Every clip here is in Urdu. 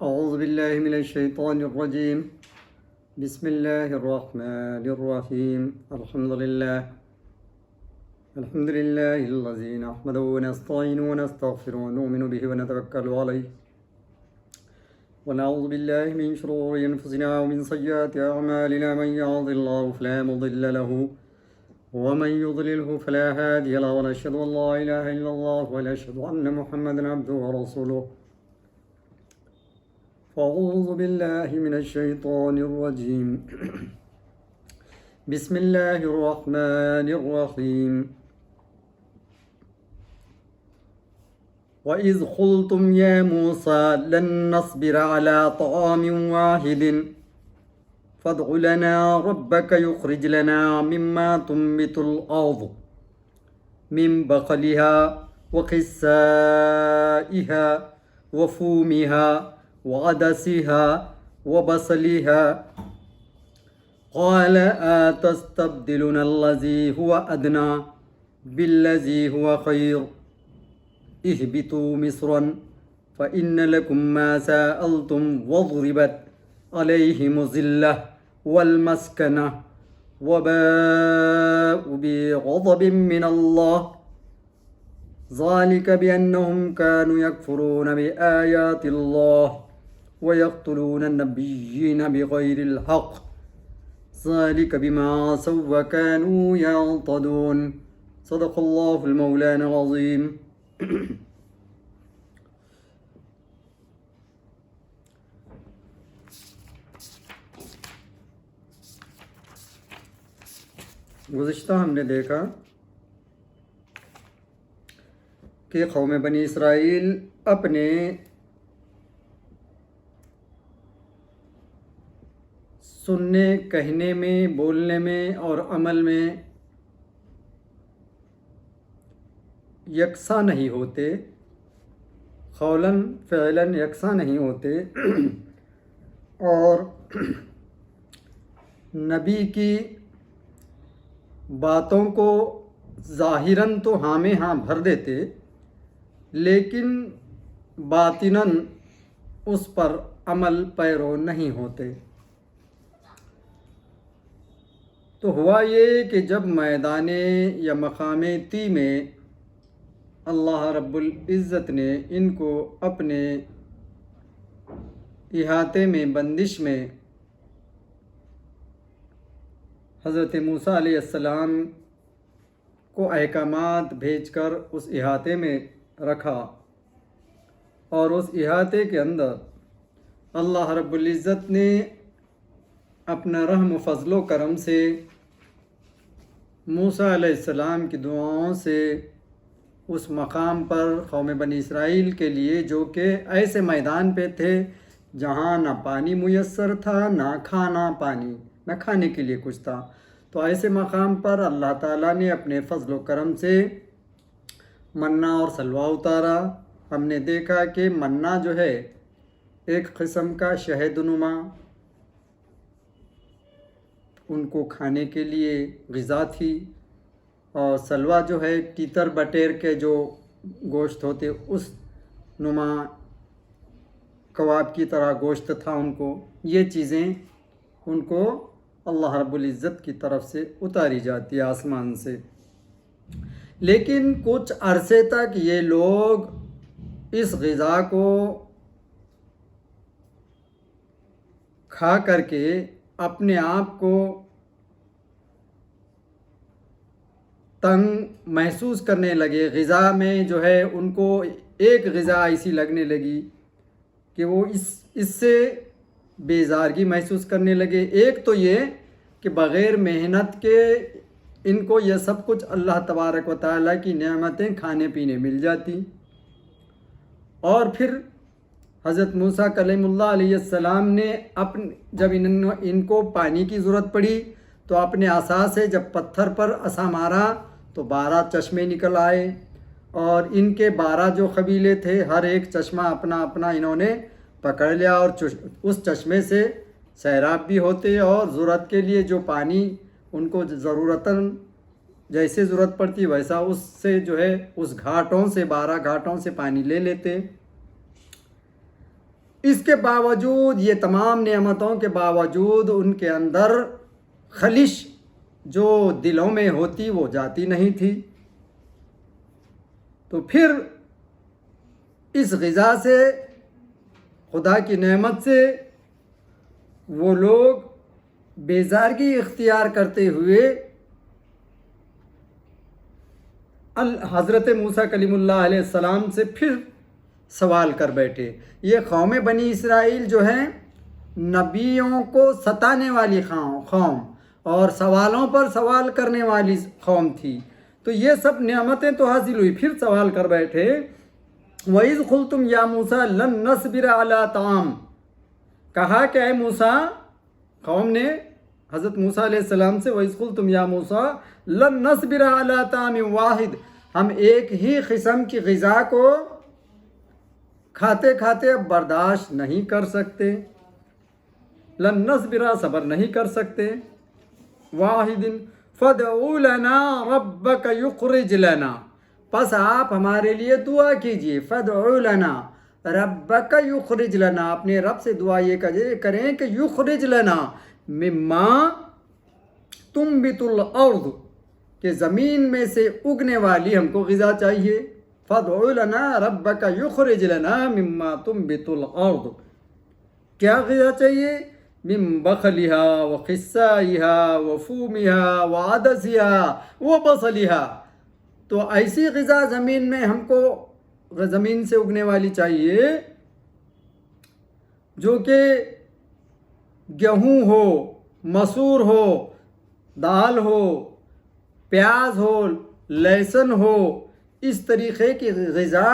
أعوذ بالله من الشيطان الرجيم. بسم الله الرحمن الرحيم. الحمد لله الذي نحمده ونستعينه ونستغفره ونؤمن به ونتوكل عليه ونعوذ بالله من شرور أنفسنا ومن سيئات أعمالنا. من يهد الله فلا مضل له ومن يضلله فلا هادي له ونشهد أن لا إله إلا الله ونشهد أن محمدا عبده ورسوله. أعوذ بالله من الشيطان الرجيم. بسم الله الرحمن الرحيم. وإذ قلتم يا موسى لن نصبر على طعام واحد فادع لنا ربك يخرج لنا مما تنبت الأرض من بقلها وقثائها وفومها وعدسها وبصلها قال أتستبدلون الذي هو أدنى بالذي هو خير اهبطوا مصرا فإن لكم ما سألتم وضربت عليهم الذلة والمسكنة وباءوا بغضب من الله ذلك بأنهم كانوا يكفرون بآيات الله ويقتلون النبيين بغير الحق ذلك بما عصوا وكانوا يعتدون. صدق الله المولانا العظيم. گزشتہ ہم نے دیکھا کہ قوم بنی اسرائیل اپنے سننے، کہنے میں، بولنے میں اور عمل میں یکساں نہیں ہوتے، قولاً فعلاً یکساں نہیں ہوتے، اور نبی کی باتوں کو ظاہراً تو ہاں میں ہاں بھر دیتے، لیکن باطناً اس پر عمل پیرو نہیں ہوتے. تو ہوا یہ کہ جب میدان یا مقام طی میں اللہ رب العزت نے ان کو اپنے احاطے میں، بندش میں حضرت موسیٰ علیہ السلام کو احکامات بھیج کر اس احاطے میں رکھا، اور اس احاطے کے اندر اللہ رب العزت نے اپنا رحم و فضل و کرم سے موسیٰ علیہ السلام کی دعاؤں سے اس مقام پر قوم بنی اسرائیل کے لیے، جو کہ ایسے میدان پہ تھے جہاں نہ پانی میسر تھا، نہ کھانے کے لیے کچھ تھا، تو ایسے مقام پر اللہ تعالیٰ نے اپنے فضل و کرم سے منا اور سلوہ اتارا. ہم نے دیکھا کہ منا جو ہے ایک قسم کا شہد نما، ان کو کھانے کے لیے غذا تھی، اور سلوہ جو ہے تیتر بٹیر کے جو گوشت ہوتے اس نما کباب کی طرح گوشت تھا ان کو. یہ چیزیں ان کو اللہ رب العزت کی طرف سے اتاری جاتی ہے آسمان سے. لیکن کچھ عرصے تک یہ لوگ اس غذا کو کھا کر کے اپنے آپ کو تنگ محسوس کرنے لگے. غذا میں جو ہے ان کو ایک غذا ایسی لگنے لگی کہ وہ اس سے بیزارگی محسوس کرنے لگے. ایک تو یہ کہ بغیر محنت کے ان کو یہ سب کچھ اللہ تبارک و تعالیٰ کی نعمتیں کھانے پینے مل جاتی. اور پھر حضرت موسیٰ کلیم اللہ علیہ السلام نے جب ان کو پانی کی ضرورت پڑی تو اپنے عصا سے جب پتھر پر عصا مارا تو 12 چشمے نکل آئے، اور ان کے 12 جو قبیلے تھے ہر ایک چشمہ اپنا اپنا انہوں نے پکڑ لیا، اور اس چشمے سے سیراب بھی ہوتے، اور ضرورت کے لیے جو پانی ان کو ضرورتاً جیسے ضرورت پڑتی ویسا اس سے جو ہے اس گھاٹوں سے 12 گھاٹوں سے پانی لے لیتے. اس کے باوجود، یہ تمام نعمتوں کے باوجود ان کے اندر خلش جو دلوں میں ہوتی وہ جاتی نہیں تھی. تو پھر اس غذا سے، خدا کی نعمت سے، وہ لوگ بیزارگی اختیار کرتے ہوئے حضرت موسیٰ کلیم اللہ علیہ السلام سے پھر سوال کر بیٹھے. یہ قوم بنی اسرائیل جو ہیں نبیوں کو ستانے والی قوم اور سوالوں پر سوال کرنے والی قوم تھی. تو یہ سب نعمتیں تو حاصل ہوئی، پھر سوال کر بیٹھے. وَإِذْ قُلْتُمْ يَا مُوسَىٰ لَن نَّصْبِرَ عَلَىٰ طَعَامٍ، کہا کہ اے موسیٰ، قوم نے حضرت موسیٰ علیہ السلام سے وَإِذْ قُلْتُمْ يَا مُوسَىٰ لَن نَّصْبِرَ عَلَىٰ طَعَامٍ وَاحِدٍ، ہم ایک ہی قسم کی غذا کو کھاتے کھاتے اب برداشت نہیں کر سکتے. لن نصبر، صبر نہیں کر سکتے. واحد فادع لنا ربک یخرج لنا، پس آپ ہمارے لیے دعا کیجئے. فادع لنا ربک یخرج لنا، اپنے رب سے دعا یہ کریں کہ یخرج لنا مما تنبت الارض، کہ زمین میں سے اگنے والی ہم کو غذا چاہیے. فادع لنا ربک یخرج لنا مما تنبت الارض، کیا غذا چاہیے؟ من بخلها وقثائها وفومها وعدسها وبصلها، تو ایسی غذا زمین میں ہم کو زمین سے اگنے والی چاہیے جو کہ گیہوں ہو، مسور ہو، دال ہو، پیاز ہو، لہسن ہو، اس طریقے کی غذا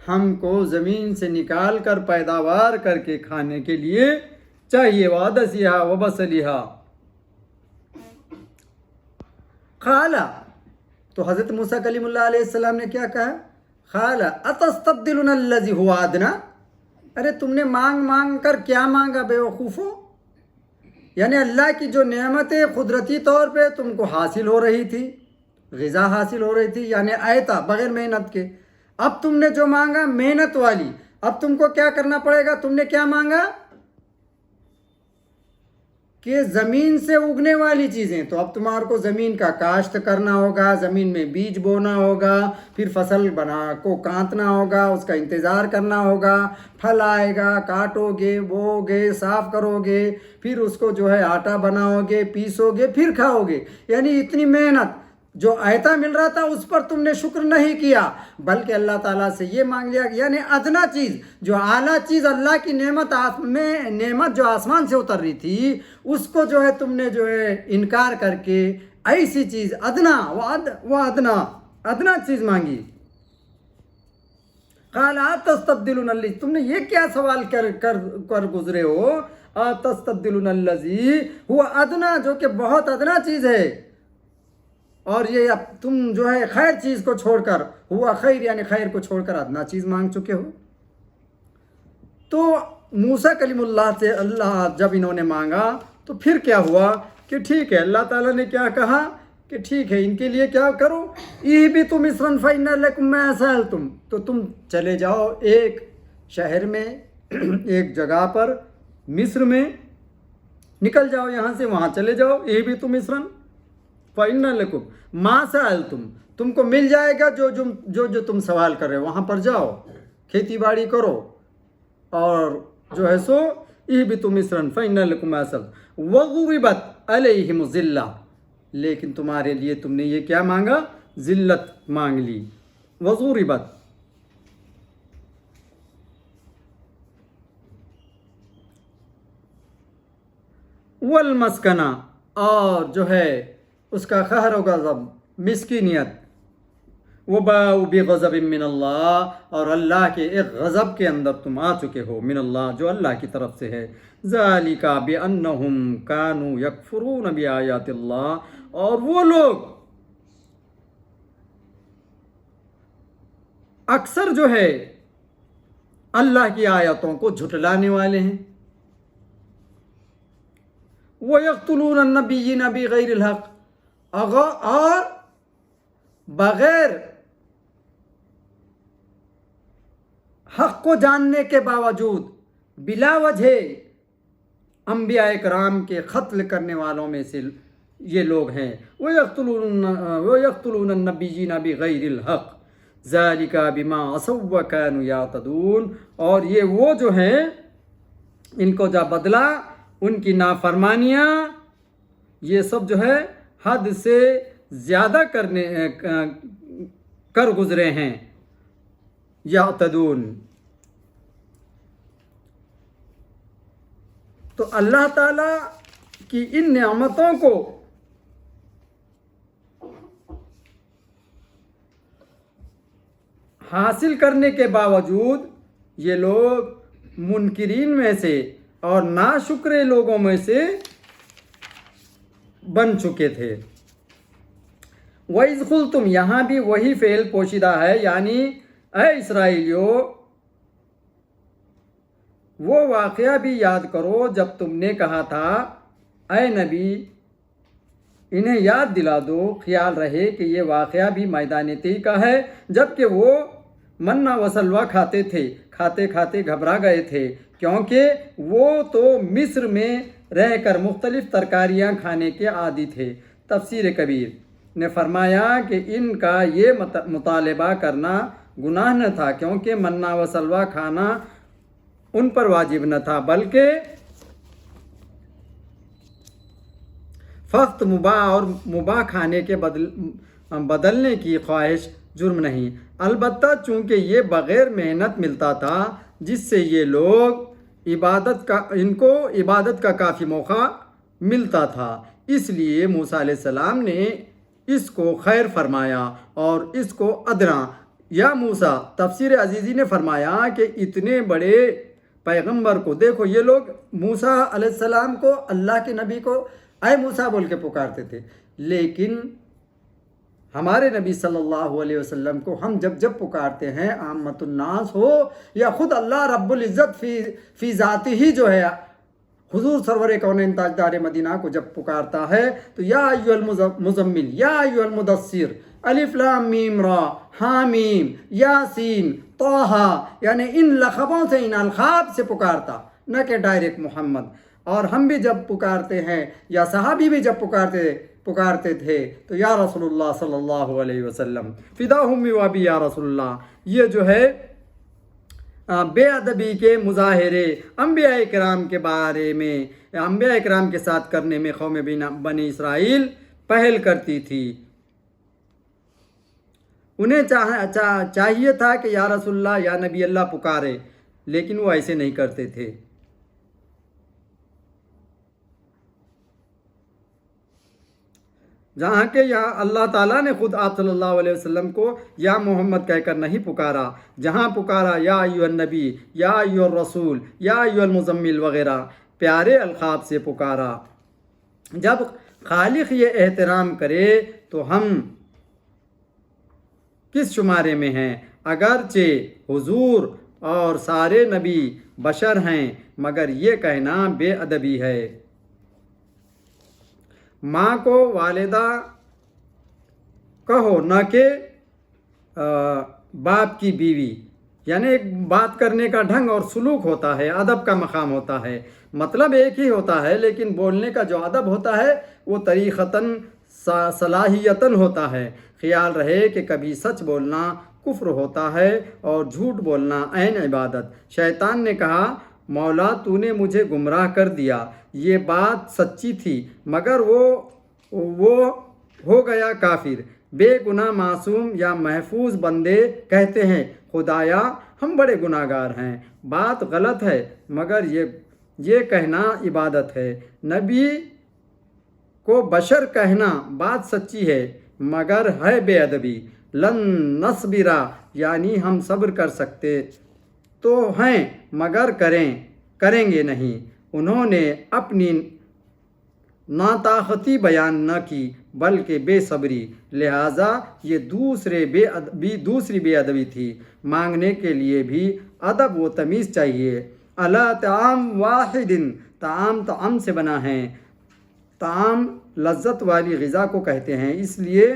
ہم کو زمین سے نکال کر پیداوار کر کے کھانے کے لیے چاہیے. وعدسها وبصلها. قال، تو حضرت موسیٰ کلیم اللہ علیہ السلام نے کیا کہا؟ قال اتستبدلون الذی هو ادنی، ارے تم نے مانگ مانگ کر کیا مانگا بے وقوفو؟ یعنی اللہ کی جو نعمتیں قدرتی طور پہ تم کو حاصل ہو رہی تھی، غذا حاصل ہو رہی تھی، یعنی آیتا بغیر محنت کے، اب تم نے جو مانگا محنت والی، اب تم کو کیا کرنا پڑے گا؟ تم نے کیا مانگا کہ زمین سے اگنے والی چیزیں. تو اب تمہارے کو زمین کا کاشت کرنا ہوگا، زمین میں بیج بونا ہوگا، پھر فصل کو کاٹنا ہوگا، اس کا انتظار کرنا ہوگا، پھل آئے گا، کاٹو گے، بو گے، صاف کرو گے، پھر اس کو جو ہے آٹا بناؤ گے، پیسو گے، پھر کھاؤ گے. یعنی اتنی محنت جو آیتا مل رہا تھا اس پر تم نے شکر نہیں کیا، بلکہ اللہ تعالیٰ سے یہ مانگ لیا. یعنی ادنا چیز، جو اعلیٰ چیز اللہ کی نعمت جو آسمان سے اتر رہی تھی، اس کو جو ہے تم نے جو ہے انکار کر کے ایسی چیز ادنا چیز مانگی. قال اتستبدلون الذی، تم نے یہ کیا سوال کر گزرے ہو؟ اتستبدلون الذی هو ادنی، جو کہ بہت ادنا چیز ہے، اور یہ اب تم جو ہے خیر چیز کو چھوڑ کر، ہوا خیر یعنی خیر کو چھوڑ کر ادنا چیز مانگ چکے ہو. تو موسیٰ کلیم اللہ سے اللہ جب انہوں نے مانگا تو پھر کیا ہوا کہ ٹھیک ہے، اللہ تعالیٰ نے کیا کہا کہ ٹھیک ہے، ان کے لیے کیا کرو؟ اہبطوا مصرا فإن لکم ما سألتم، تو تم چلے جاؤ ایک شہر میں، ایک جگہ پر مصر میں نکل جاؤ، یہاں سے وہاں چلے جاؤ. اہبطوا مصرا فإن لکم ما سألتم، تم کو مل جائے گا جو تم سوال کر رہے ہو. وہاں پر جاؤ، کھیتی باڑی کرو، اور جو ہے سو اہبطوا مصرا فإن لکم ما سألتم وضربت علیہم الذلہ، لیکن تمہارے لیے تم نے یہ کیا مانگا؟ ذلت مانگ لی. وضربت، والمسکنہ، اور جو ہے اس کا قہر و غضب، مسکینیت. وباؤ بغضب من اللہ، اور اللہ کے ایک غضب کے اندر تم آ چکے ہو، من اللہ جو اللہ کی طرف سے ہے. ذالک بانہم کانوا یکفرون بآیات اللہ، اور وہ لوگ اکثر جو ہے اللہ کی آیتوں کو جھٹلانے والے ہیں. وَيَقْتُلُونَ النَّبِيِّينَ بِغَيْرِ الْحَقِّ، اور بغیر حق کو جاننے کے باوجود بلا وجہ انبیاء کرام کے قتل کرنے والوں میں سے یہ لوگ ہیں۔ وَيَقْتُلُونَ النَّبِيِّينَ بِغَيْرِ الْحَقِّ ذَلِكَ بِمَا عَصَوْا وَكَانُوا يَعْتَدُونَ، اور یہ وہ جو ہیں ان کو جا بدلہ ان کی نافرمانیاں یہ سب جو ہے حد سے زیادہ کر گزرے ہیں، یعتدون۔ تو اللہ تعالیٰ کی ان نعمتوں کو حاصل کرنے کے باوجود یہ لوگ منکرین میں سے اور ناشکرے لوگوں میں سے بن چکے تھے۔ وَإِذْ قُلْتُمْ، یہاں بھی وہی فعل پوشیدہ ہے، یعنی اے اسرائیلیو وہ واقعہ بھی یاد کرو جب تم نے کہا تھا اے نبی انہیں یاد دلا دو، خیال رہے کہ یہ واقعہ بھی میدان طی کا ہے، جبکہ وہ منہ و سلوہ کھاتے تھے، کھاتے کھاتے گھبرا گئے تھے، کیونکہ وہ تو مصر میں رہ کر مختلف ترکاریاں کھانے کے عادی تھے۔ تفسیر کبیر نے فرمایا کہ ان کا یہ مطالبہ کرنا گناہ نہ تھا، کیونکہ منہ و سلوہ کھانا ان پر واجب نہ تھا، بلکہ فقط مباح اور مباح کھانے کے بدلنے کی خواہش جرم نہیں، البتہ چونکہ یہ بغیر محنت ملتا تھا جس سے یہ لوگ ان کو عبادت کا کافی موقع ملتا تھا، اس لیے موسیٰ علیہ السلام نے اس کو خیر فرمایا اور اس کو ادنا۔ یا موسیٰ، تفسیر عزیزی نے فرمایا کہ اتنے بڑے پیغمبر کو دیکھو، یہ لوگ موسیٰ علیہ السلام کو، اللہ کے نبی کو اے موسیٰ بول کے پکارتے تھے، لیکن ہمارے نبی صلی اللہ علیہ وسلم کو ہم جب پکارتے ہیں، عامت الناس ہو یا خود اللہ رب العزت فی ذاتی ہی جو ہے حضور سرور کونین تاجدار مدینہ کو جب پکارتا ہے تو یا ایھا المزمل، یا ایھا المدثر، الف لام میم را حامیم یاسین طہ، یعنی ان لقبوں سے، ان القاب سے پکارتا، نہ کہ ڈائریکٹ محمد۔ اور ہم بھی جب پکارتے ہیں یا صحابی بھی جب پکارتے تھے تو یا رسول اللہ صلی اللہ علیہ وسلم، فدا امی و ابی یا رسول اللہ، یہ جو ہے بے ادبی کے مظاہرے انبیاء کرام کے بارے میں، انبیاء کرام کے ساتھ کرنے میں قوم بنی اسرائیل پہل کرتی تھی۔ انہیں چاہیے تھا کہ یا رسول اللہ یا نبی اللہ پکارے، لیکن وہ ایسے نہیں کرتے تھے۔ جہاں کہ یہاں اللہ تعالیٰ نے خود آپ صلی اللہ علیہ وسلم کو یا محمد کہہ کر نہیں پکارا، جہاں پکارا یا ایھا النبی، یا ایھا الرسول، یا ایھا المزمل وغیرہ پیارے القاب سے پکارا۔ جب خالق یہ احترام کرے تو ہم کس شمارے میں ہیں؟ اگرچہ حضور اور سارے نبی بشر ہیں، مگر یہ کہنا بے ادبی ہے۔ ماں کو والدہ کہو، نہ کہ باپ کی بیوی، یعنی ایک بات کرنے کا ڈھنگ اور سلوک ہوتا ہے، ادب کا مقام ہوتا ہے، مطلب ایک ہی ہوتا ہے، لیکن بولنے کا جو ادب ہوتا ہے وہ طریقتاً صلاحیتاً ہوتا ہے۔ خیال رہے کہ کبھی سچ بولنا کفر ہوتا ہے اور جھوٹ بولنا عین عبادت۔ شیطان نے کہا مولا تو نے مجھے گمراہ کر دیا، یہ بات سچی تھی، مگر وہ ہو گیا کافر۔ بے گناہ معصوم یا محفوظ بندے کہتے ہیں خدایا ہم بڑے گناہ گار ہیں، بات غلط ہے مگر یہ کہنا عبادت ہے۔ نبی کو بشر کہنا بات سچی ہے مگر ہے بے ادبی۔ لن نصبرا، یعنی ہم صبر کر سکتے تو ہیں مگر کریں گے نہیں۔ انہوں نے اپنی ناطاقتی بیان نہ کی بلکہ بے صبری، لہٰذا یہ دوسری بے ادبی تھی۔ مانگنے کے لیے بھی ادب و تمیز چاہیے۔ الا طعام واحد، طعام سے بنا ہے، طعام لذت والی غذا کو کہتے ہیں، اس لیے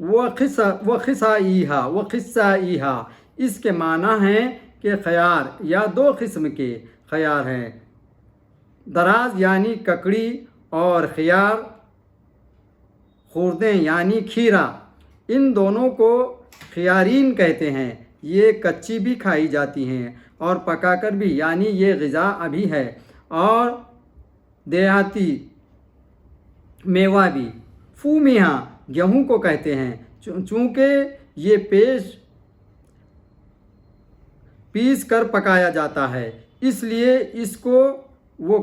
وخصائیہا اس کے معنی ہیں کہ خیار یا دو قسم کے خیار ہیں، دراز یعنی ککڑی اور خیار خوردیں یعنی کھیرا، ان دونوں کو خیارین کہتے ہیں۔ یہ کچی بھی کھائی جاتی ہیں اور پکا کر بھی، یعنی یہ غذا ابھی ہے، اور دیہاتی میوہ بھی۔ فومیہا گیہوں کو کہتے ہیں، چونکہ یہ پیس کر پکایا جاتا ہے، اس لیے اس کو وہ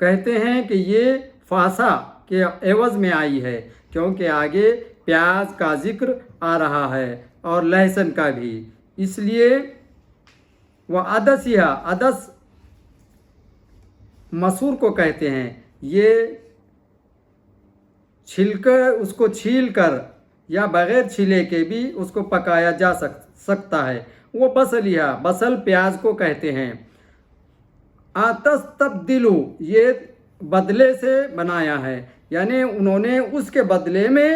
کہتے ہیں کہ یہ فاسا کے عوض میں آئی ہے، کیونکہ آگے پیاز کا ذکر آ رہا ہے اور لہسن کا بھی، اس لیے وہ عدس مسور کو کہتے ہیں۔ یہ اس کو چھیل کر یا بغیر چھیلے کے بھی اس کو پکایا جا سکتا ہے۔ وہ بصل پیاز کو کہتے ہیں۔ تستبدلو یہ بدلے سے بنایا ہے، یعنی انہوں نے اس کے بدلے میں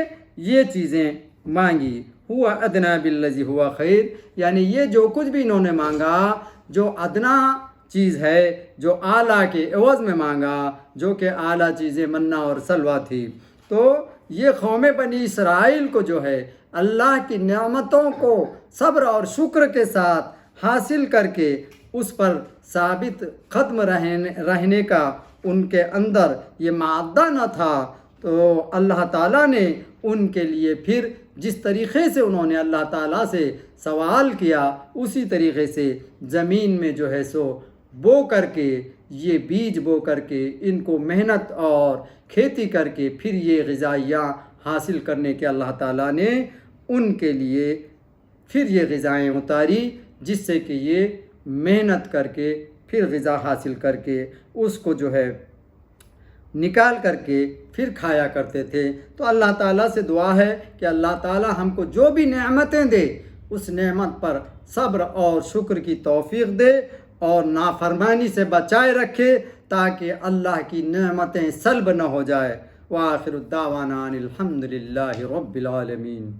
یہ چیزیں مانگی۔ ہوا ادنا بالذی ہوا خیر، یعنی یہ جو کچھ بھی انہوں نے مانگا، جو ادنا چیز ہے، جو اعلیٰ کے عوض میں مانگا، جو کہ اعلیٰ چیزیں منہ اور سلوہ تھی، تو یہ قوم بنی اسرائیل کو جو ہے اللہ کی نعمتوں کو صبر اور شکر کے ساتھ حاصل کر کے اس پر ثابت قدم رہنے کا ان کے اندر یہ مادہ نہ تھا، تو اللہ تعالیٰ نے ان کے لیے پھر جس طریقے سے انہوں نے اللہ تعالیٰ سے سوال کیا، اسی طریقے سے زمین میں جو ہے سو بو کر کے، یہ بیج بو کر کے، ان کو محنت اور کھیتی کر کے پھر یہ غذائیاں حاصل کرنے کے اللہ تعالیٰ نے ان کے لیے پھر یہ غذائیں اتاری، جس سے کہ یہ محنت کر کے پھر غذا حاصل کر کے اس کو جو ہے نکال کر کے پھر کھایا کرتے تھے۔ تو اللہ تعالیٰ سے دعا ہے کہ اللہ تعالیٰ ہم کو جو بھی نعمتیں دے، اس نعمت پر صبر اور شکر کی توفیق دے اور نافرمانی سے بچائے رکھے، تاکہ اللہ کی نعمتیں سلب نہ ہو جائے۔ وآخر الدعوانا ان الحمد للہ رب العالمین۔